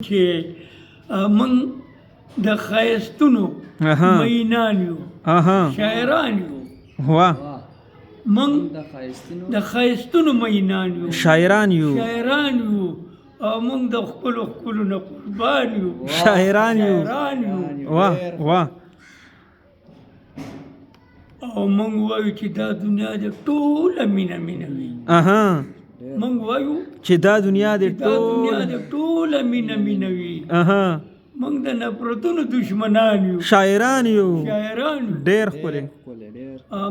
چې من د ښایستونو مینان یو شاعران یو من د ښایستونو مینان یو شاعران یو او موږ د خپلو نه قربان یو شاعران یو واه واه او موږ وایو چې دا دنیا د ټوله مینه وي موږ وایو چې دا دنیا د ټوله مینه وي موږ د نفرتونو دشمنان یو شاعران یو ډېر ښکلی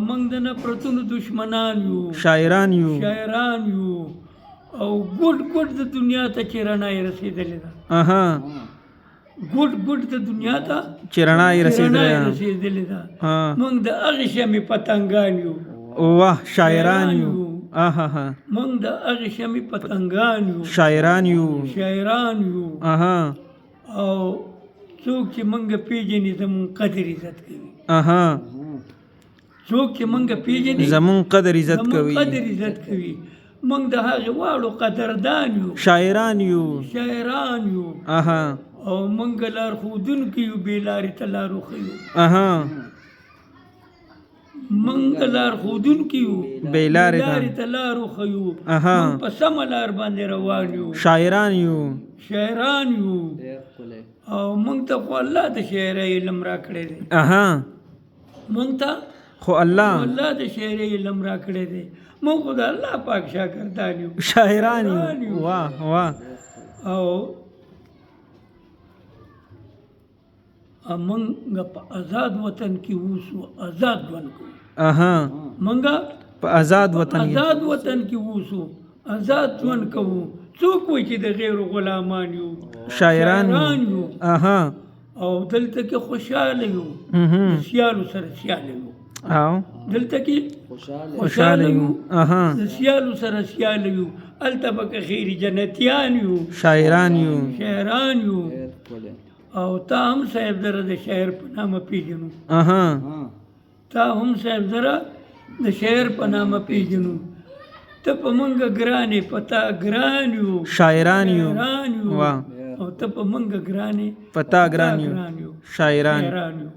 موږ د نفرتونو دشمنان یو شاعران یو او ګډ د دنیا ته چې رڼا یې رسېدلې ده ګډ د دنیا ته چې رڼا یې رسېدلې ده موږ د هغې شمې پتنګان یو واه شاعران یو موږ د هغې شمې پتنګان یو شاعران یو او څوک چې موږ پیژني زموږ قدر عزت کوي څوک چې موږ پیژني زموږ قدر عزت کوي موږ د هغې واړو قدردان یو شاعران یو او موږ لارښودونکي یو بې لارې ته لار وښیو موږ لارښودونکي یو بې لارې ته لار وښیو موږ په سمه لار باندې روان یو شاعران یو او موږ ته خو الله د شاعرۍ علم راکړی دی موږ ته خو الله د شاعرۍ علم راکړی دی موږ خو د الله پاک شاګردان یو شاعران یو واه او موږ په آزاد وطن کې اوسو آزاد ژوند کوو موږ په آزاد وطن کې اوسو آزاد ژوند کوو څوک وایي چې د غیر غلامان یو شاعران یو او دلته کې خوشحاله یو د سیالو سره سیاله یو دلته کې خوشحاله یو د سیالو سره سیاله یو هلته به که خیري جنتیان یو شاعران یو او تا هم صاحب زره د شاعر په نامه پیژنو ته په موږ ګرانې په تا ګران یو شاعران یو او ته په موږ ګرانې په تا ګران یو شاعران یو